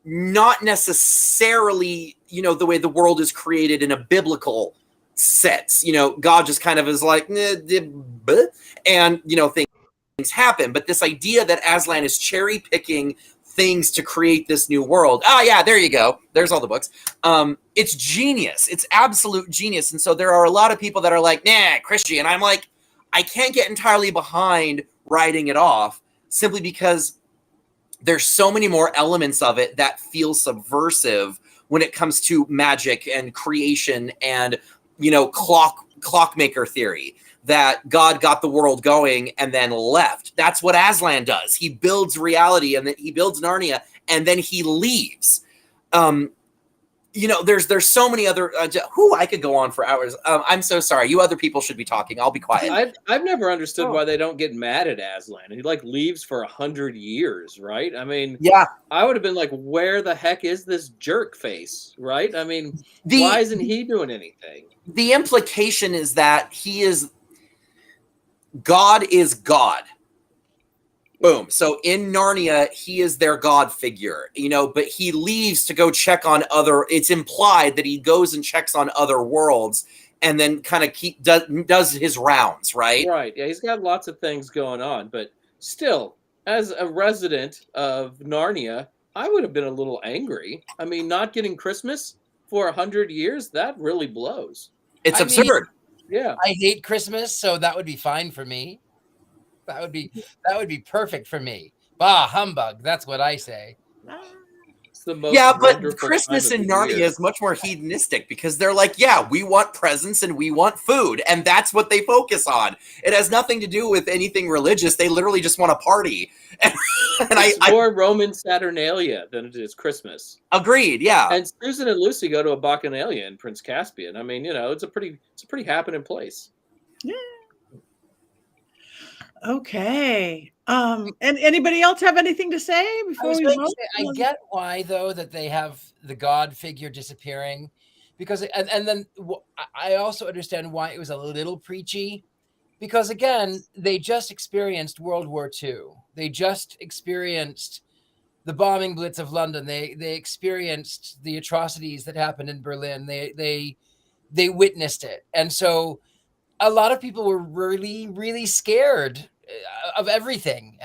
not necessarily, you know, the way the world is created in a biblical sense. You know, God just kind of is like, and, you know, things happen. But this idea that Aslan is cherry picking things to create this new world. Oh, yeah, there you go. There's all the books. It's genius. It's absolute genius. And so there are a lot of people that are like, nah, Christian. And I'm like, I can't get entirely behind writing it off, simply because there's so many more elements of it that feel subversive when it comes to magic and creation and, you know, clockmaker theory, that God got the world going and then left. That's what Aslan does. He builds reality, and then he builds Narnia, and then he leaves. You know, there's so many other, I could go on for hours. I'm so sorry. You other people should be talking. I'll be quiet. I've never understood why they don't get mad at Aslan. He like leaves for 100 years, right? I mean, yeah, I would have been like, where the heck is this jerk face, right? I mean, why isn't he doing anything? The implication is that God is God. Boom. So in Narnia, he is their God figure, you know, but he leaves to go check on it's implied that he goes and checks on other worlds and then kind of does his rounds, right? Right. Yeah, he's got lots of things going on, but still, as a resident of Narnia, I would have been a little angry. I mean, not getting Christmas for 100 years, that really blows. It's absurd. Yeah. I hate Christmas, so that would be fine for me. That would be perfect for me. Bah, humbug. That's what I say. It's the most but Christmas in Narnia is much more hedonistic, because they're like, yeah, we want presents and we want food, and that's what they focus on. It has nothing to do with anything religious. They literally just want a party. It's more Roman Saturnalia than it is Christmas. Agreed. Yeah. And Susan and Lucy go to a Bacchanalia in Prince Caspian. I mean, you know, it's a pretty happening place. Yeah. Okay. And anybody else have anything to say before we vote? I get why, though, that they have the God figure disappearing, because and then I also understand why it was a little preachy, because again, they just experienced World War II. They just experienced the bombing blitz of London. They experienced the atrocities that happened in Berlin. They witnessed it, and so a lot of people were really, really scared of everything.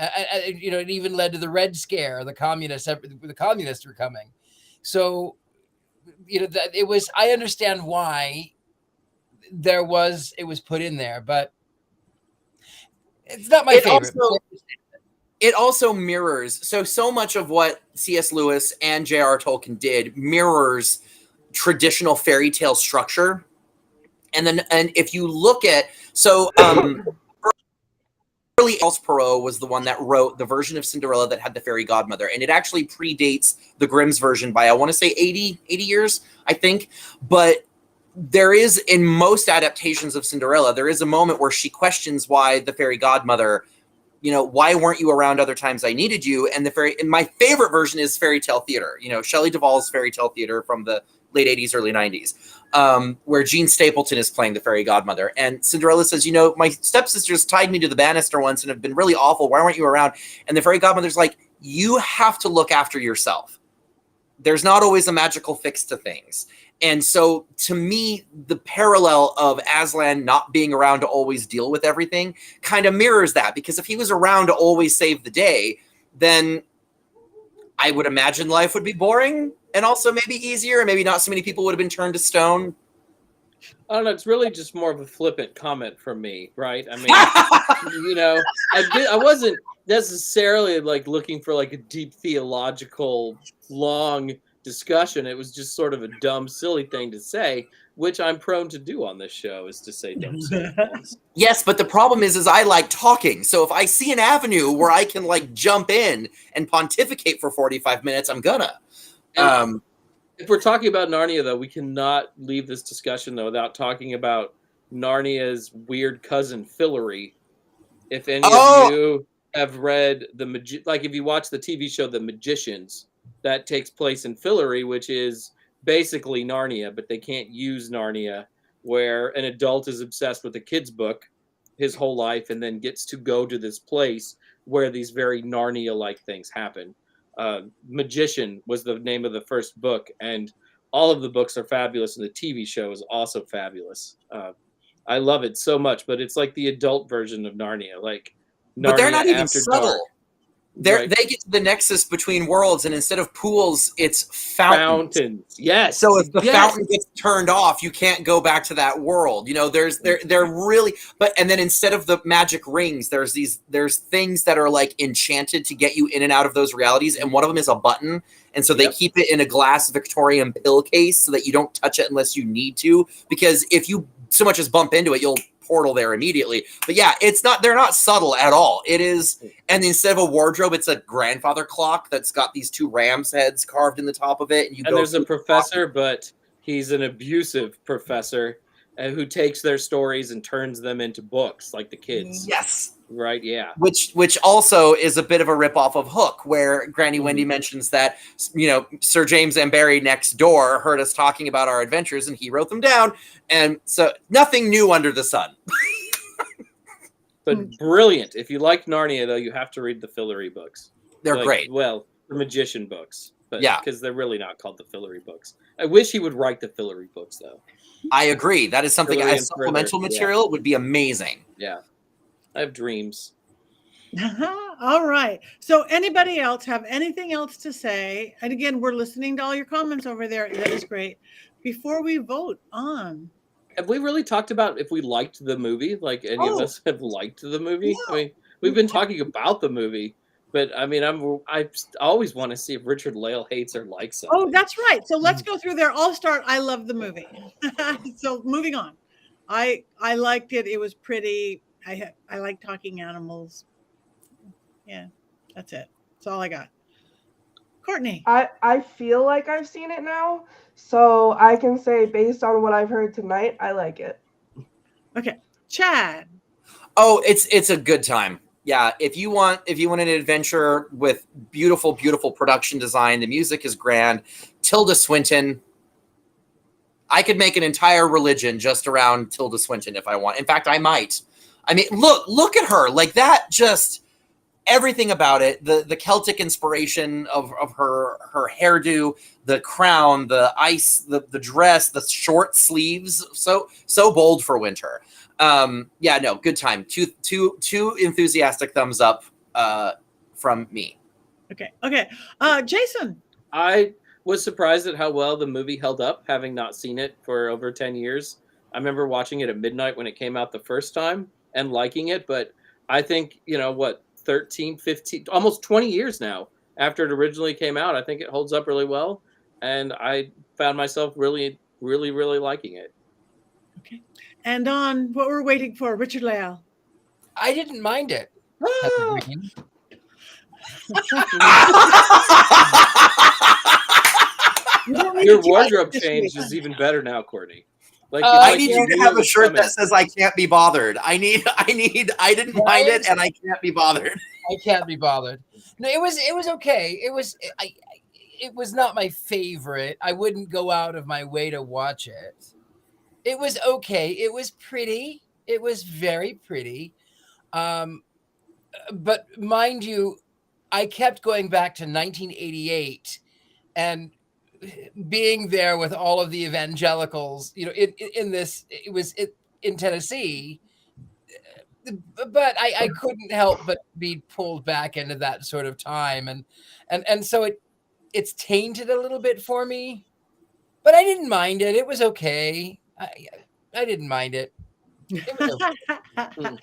You know, it even led to the Red Scare. The communists were coming. So, you know, that it was. I understand why it was put in there, but it's not my favorite. It also mirrors so much of what C.S. Lewis and J.R. Tolkien did mirrors traditional fairy tale structure. And if you look at, early Charles Perrault was the one that wrote the version of Cinderella that had the fairy godmother. And it actually predates the Grimm's version by, I want to say 80 years, I think. But there is, in most adaptations of Cinderella, there is a moment where she questions why the fairy godmother, you know, why weren't you around other times I needed you? And my favorite version is fairy tale theater, you know, Shelley Duvall's fairy tale theater from the late 80s, early 90s, where Jean Stapleton is playing the fairy godmother. And Cinderella says, my stepsisters tied me to the banister once and have been really awful. Why weren't you around? And the fairy godmother's like, you have to look after yourself. There's not always a magical fix to things. And so to me, the parallel of Aslan not being around to always deal with everything kind of mirrors that, because if he was around to always save the day, then I would imagine life would be boring and also maybe easier, and maybe not so many people would have been turned to stone. I don't know. It's really just more of a flippant comment from me, right? I mean, I wasn't necessarily like looking for like a deep theological long discussion. It was just sort of a dumb, silly thing to say, which I'm prone to do on this show, is to say dumb, silly things. Yes, but the problem is I like talking. So if I see an avenue where I can like jump in and pontificate for 45 minutes, I'm gonna. If we're talking about Narnia, though, we cannot leave this discussion, though, without talking about Narnia's weird cousin, Fillory. If any of you have read if you watch the TV show The Magicians, that takes place in Fillory, which is basically Narnia, but they can't use Narnia, where an adult is obsessed with a kid's book his whole life and then gets to go to this place where these very Narnia-like things happen. Magician was the name of the first book, and all of the books are fabulous, and the TV show is also fabulous. I love it so much, but it's like the adult version of Narnia, like Narnia but they're not even After subtle. Dark. They get to the nexus between worlds, and instead of pools, it's fountains. Yes. So if the fountain gets turned off, you can't go back to that world. They're really, and then instead of the magic rings, there's things that are like enchanted to get you in and out of those realities, and one of them is a button, and so they keep it in a glass Victorian pill case so that you don't touch it unless you need to, because if you so much as bump into it, you'll portal there immediately. But yeah, they're not subtle at all. It is, and instead of a wardrobe, it's a grandfather clock that's got these two ram's heads carved in the top of it. And there's a professor, but he's an abusive professor who takes their stories and turns them into books like the kids. Yes. Right, yeah. Which also is a bit of a ripoff of Hook, where Granny Wendy mentions that, Sir James and Barry next door heard us talking about our adventures and he wrote them down. And so nothing new under the sun. But brilliant. If you like Narnia, though, you have to read the Fillory books. They're great. Well, the Magician books. But yeah. Because they're really not called the Fillory books. I wish he would write the Fillory books, though. I agree. That is something as supplemental material would be amazing. Yeah. I have dreams. All right. So anybody else have anything else to say? And again, we're listening to all your comments over there. That is great. Before we vote on. Have we really talked about if we liked the movie? Like any of us have liked the movie? Yeah. I mean, we've been talking about the movie, but I mean, I always want to see if Richard-Lael hates or likes something. Oh, that's right. So let's go through there. I'll start. I love the movie. So moving on. I liked it. It was pretty. I like talking animals. Yeah, that's it. That's all I got. Courtney. I feel like I've seen it now, so I can say based on what I've heard tonight, I like it. Okay, Chad. Oh, it's a good time. Yeah, if you want an adventure with beautiful, beautiful production design, the music is grand. Tilda Swinton. I could make an entire religion just around Tilda Swinton if I want. In fact, I might. I mean, look at her. Like that, just everything about it. The Celtic inspiration of her hairdo, the crown, the ice, the dress, the short sleeves. So bold for winter. Yeah, no, good time. Two enthusiastic thumbs up from me. Okay. Jason. I was surprised at how well the movie held up, having not seen it for over 10 years. I remember watching it at midnight when it came out the first time and liking it, but I think, 13, 15, almost 20 years now after it originally came out, I think it holds up really well, and I found myself really, really, really liking it. Okay. And on what we're waiting for, Richard-Lael. I didn't mind it. Your wardrobe change is even better now, Courtney. Like I need you to have a shirt that says "I can't be bothered." I didn't mind it, and I can't be bothered. I can't be bothered. No, it was okay. it was not my favorite. I wouldn't go out of my way to watch it. It was okay. It was pretty. It was very pretty. But mind you, I kept going back to 1988 and being there with all of the evangelicals, in this, it was in Tennessee, but I couldn't help but be pulled back into that sort of time. And so it's tainted a little bit for me, but I didn't mind it. It was okay. I didn't mind it. It was okay.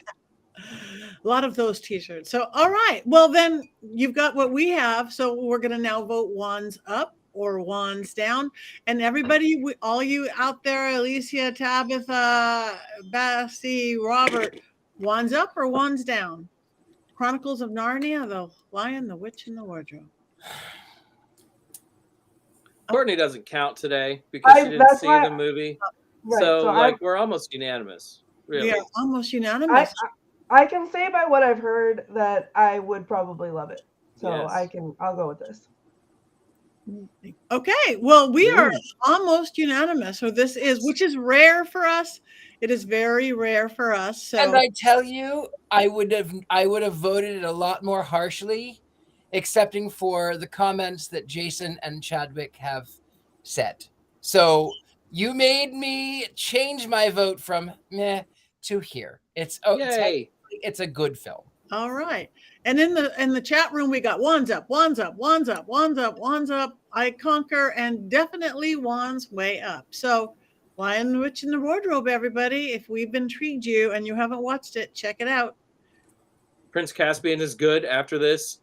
A lot of those t-shirts. So, all right. Well, then you've got what we have. So we're going to now vote wands up or wands down. And everybody, all you out there, Alicia, Tabitha, Bessie, Robert, wands up or wands down? Chronicles of Narnia, the Lion, the Witch, and the Wardrobe. Courtney doesn't count today because she didn't see the movie. Right, so we're almost unanimous. Really. We are almost unanimous. I can say by what I've heard that I would probably love it. So Yes. I'll go with this. Okay, well, we are almost unanimous. So this is, which is rare for us. It is very rare for us. So, and I tell you, I would have voted it a lot more harshly, excepting for the comments that Jason and Chadwick have said. So you made me change my vote from meh to here. It's a good film. all right. And in the chat room, we got wands up, wands up, wands up, wands up, wands up. I conquer, and definitely wands way up. So Lion, the Witch, and the Wardrobe, everybody. If we've intrigued you and you haven't watched it, check it out. Prince Caspian is good after this.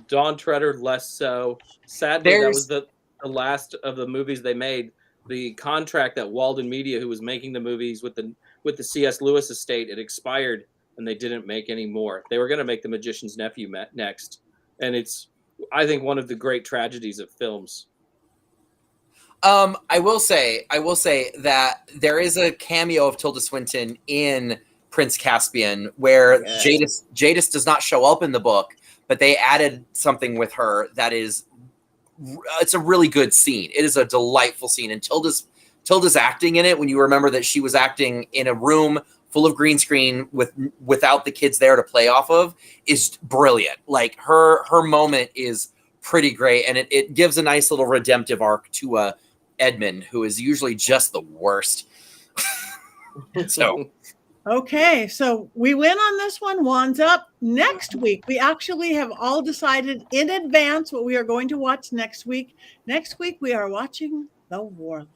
Dawn Treader less so. Sadly, that was the last of the movies they made. The contract that Walden Media, who was making the movies with the C.S. Lewis estate, it expired, and they didn't make any more. They were going to make The Magician's Nephew next, and it's, I think, one of the great tragedies of films. I will say that there is a cameo of Tilda Swinton in Prince Caspian where Jadis does not show up in the book, but they added something with her that is, it's a really good scene. It is a delightful scene, and Tilda's acting in it, when you remember that she was acting in a room full of green screen without the kids there to play off of, is brilliant. Like her moment is pretty great, and it gives a nice little redemptive arc to Edmund, who is usually just the worst. So Okay, so we win on this one. Wands up. Next week, we actually have all decided in advance what we are going to watch next week. Next week, we are watching The Warlock.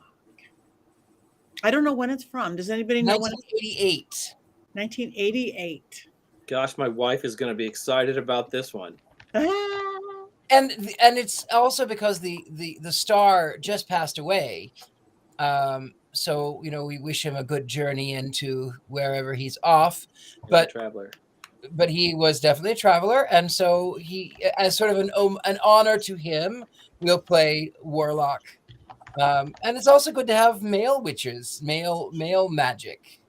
I don't know when it's from. Does anybody know when? 1988. 1988. Gosh, my wife is going to be excited about this one. And it's also because the star just passed away. So, we wish him a good journey into wherever he's off. But Traveler. But he was definitely a traveler. And so he, as sort of an honor to him, will play Warlock. And it's also good to have male witches, male magic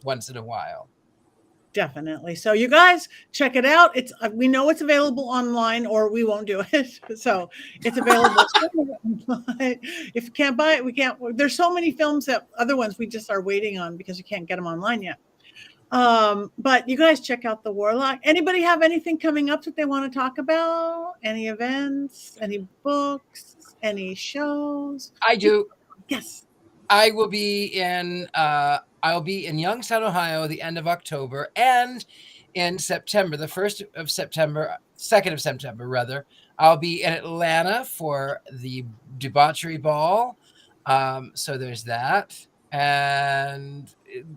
once in a while. Definitely. So you guys check it out. We know it's available online, or we won't do it. So it's available. If you can't buy it, we can't. There's so many films that other ones we just are waiting on because you can't get them online yet. But you guys check out The Warlock. Anybody have anything coming up that they want to talk about? Any events? Any books? Any shows? I do. Yes. I will be in. I'll be in Youngstown, Ohio, the end of October, and in September, the 2nd of September, rather. I'll be in Atlanta for the Debauchery Ball. So there's that. And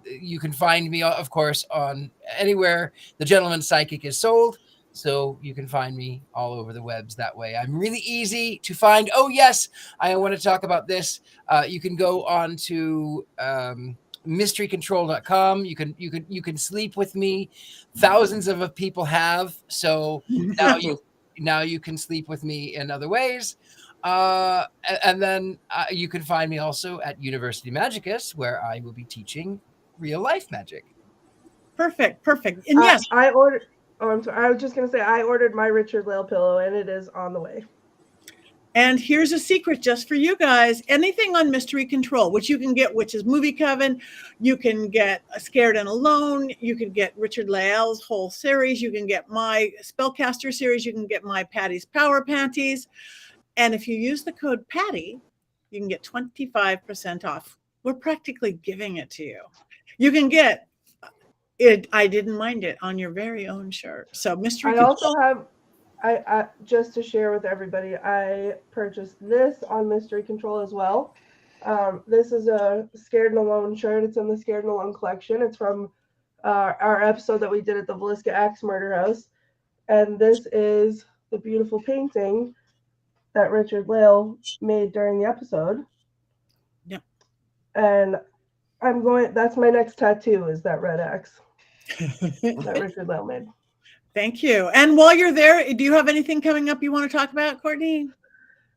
you can find me, of course, on anywhere the Gentleman Psychic is sold. So you can find me all over the webs that way. I'm really easy to find. Oh, yes, I want to talk about this. You can go on to mysterycontrol.com. You can sleep with me. Thousands of people have. So now you can sleep with me in other ways. And then you can find me also at University Magicus, where I will be teaching real life magic. Perfect. And yes, I ordered. Oh, I'm sorry. I was just going to say I ordered my Richard-Lael pillow, and it is on the way. And here's a secret just for you guys. Anything on Mystery Control, which you can get, which is Movie Coven. You can get Scared and Alone. You can get Richard-Lael's whole series. You can get my Spellcaster series. You can get my Patty's Power Panties. And if you use the code Patty, you can get 25% off. We're practically giving it to you. You can get it. I didn't mind it on your very own shirt. So Mystery Control. Also have, I just to share with everybody, I purchased this on Mystery Control as well. This is a Scared and Alone shirt. It's in the Scared and Alone collection. It's from our episode that we did at the Villisca Axe Murder House. And this is the beautiful painting that Richard-Lael made during the episode. Yep. And that's my next tattoo, is that red X that Richard-Lael made. Thank you. And while you're there, do you have anything coming up you want to talk about, Courtney?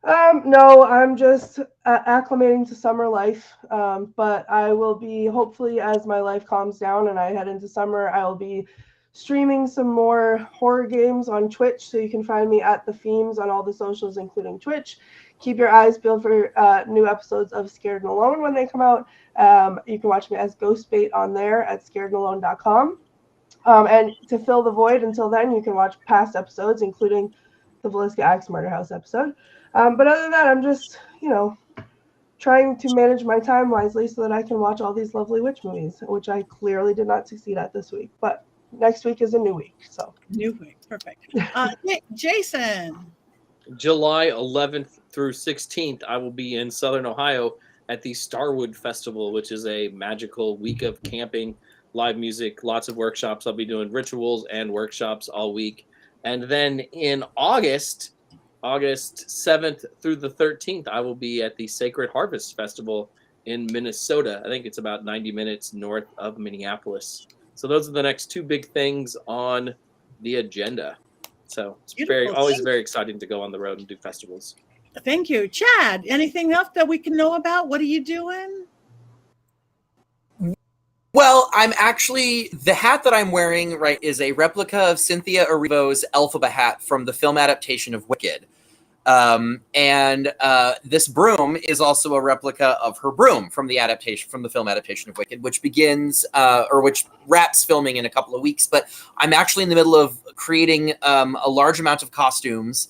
No, I'm just acclimating to summer life. But I will be, hopefully, as my life calms down and I head into summer, I will be streaming some more horror games on Twitch. So you can find me at The Themes on all the socials, including Twitch. Keep your eyes peeled for new episodes of Scared and Alone when they come out. You can watch me as Ghostbait on there at scaredandalone.com. And to fill the void until then, you can watch past episodes, including the Villisca Axe Murder House episode. But other than that, I'm just, trying to manage my time wisely so that I can watch all these lovely witch movies, which I clearly did not succeed at this week. But next week is a new week. So New week. Perfect. Jason. July 11th through 16th, I will be in Southern Ohio at the Starwood Festival, which is a magical week of camping, live music, lots of workshops. I'll be doing rituals and workshops all week. And then in August 7th through the 13th, I will be at the Sacred Harvest Festival in Minnesota. I think it's about 90 minutes north of Minneapolis. So those are the next two big things on the agenda. So it's always very exciting to go on the road and do festivals. Thank you. Chad, anything else that we can know about? What are you doing? Well, I'm actually, the hat that I'm wearing, right, is a replica of Cynthia Erivo's Elphaba hat from the film adaptation of Wicked. This broom is also a replica of her broom from the film adaptation of Wicked, which which wraps filming in a couple of weeks. But I'm actually in the middle of creating a large amount of costumes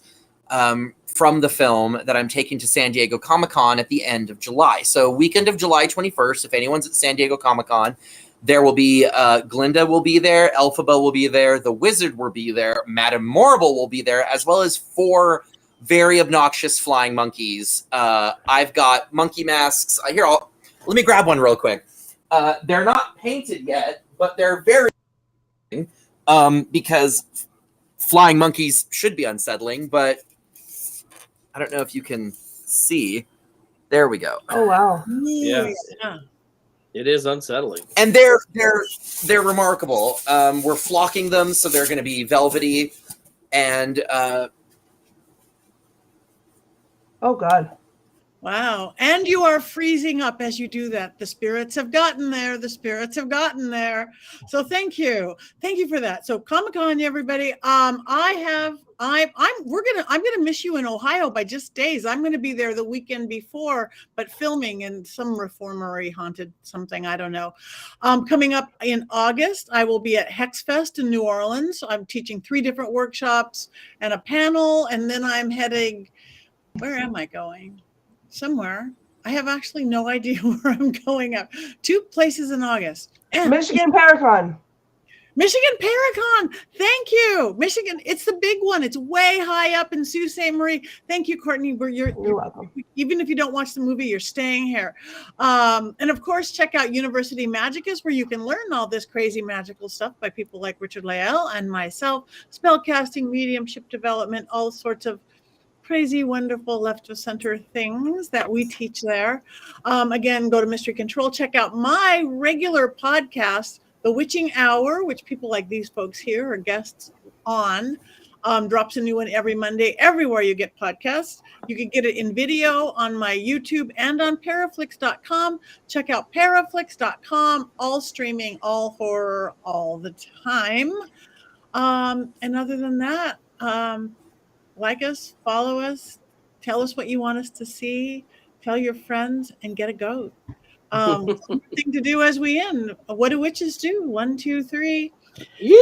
from the film that I'm taking to San Diego Comic-Con at the end of July. So weekend of July 21st, if anyone's at San Diego Comic-Con, there will be Glinda will be there, Elphaba will be there, the Wizard will be there, Madame Morrible will be there, as well as 4 very obnoxious flying monkeys. I've got monkey masks. Let me grab one real quick. They're not painted yet, but they're very because flying monkeys should be unsettling, but I don't know if you can see. There we go. Oh wow. Yes. Yeah. It is unsettling. And they're remarkable. We're flocking them, so they're going to be velvety and Oh God. Wow. And you are freezing up as you do that. The spirits have gotten there. The spirits have gotten there. So thank you. Thank you for that. So Comic-Con, everybody. I'm gonna miss you in Ohio by just days. I'm gonna be there the weekend before, but filming in some reformery haunted something. I don't know. Coming up in August, I will be at Hexfest in New Orleans. I'm teaching 3 different workshops and a panel, and then I'm heading. Where am I going? Somewhere. I have actually no idea where I'm going up. 2 places in August. And Michigan Paracon. Michigan Paracon. Thank you. Michigan. It's the big one. It's way high up in Sault Ste. Marie. Thank you, Courtney. You're welcome. Even if you don't watch the movie, you're staying here. And of course, check out University Magicus, where you can learn all this crazy magical stuff by people like Richard-Lael and myself, spellcasting, mediumship development, all sorts of crazy, wonderful left of center things that we teach there. Again, go to Mystery Control. Check out my regular podcast, The Witching Hour, which people like these folks here are guests on. Drops a new one every Monday, everywhere you get podcasts. You can get it in video on my YouTube and on paraflix.com. Check out paraflix.com, all streaming, all horror, all the time. And other than that, like us, follow us, Tell us what you want us to see. Tell your friends and get a goat. Thing to do as we end. What do witches do? 1, 2, 3. Yeah.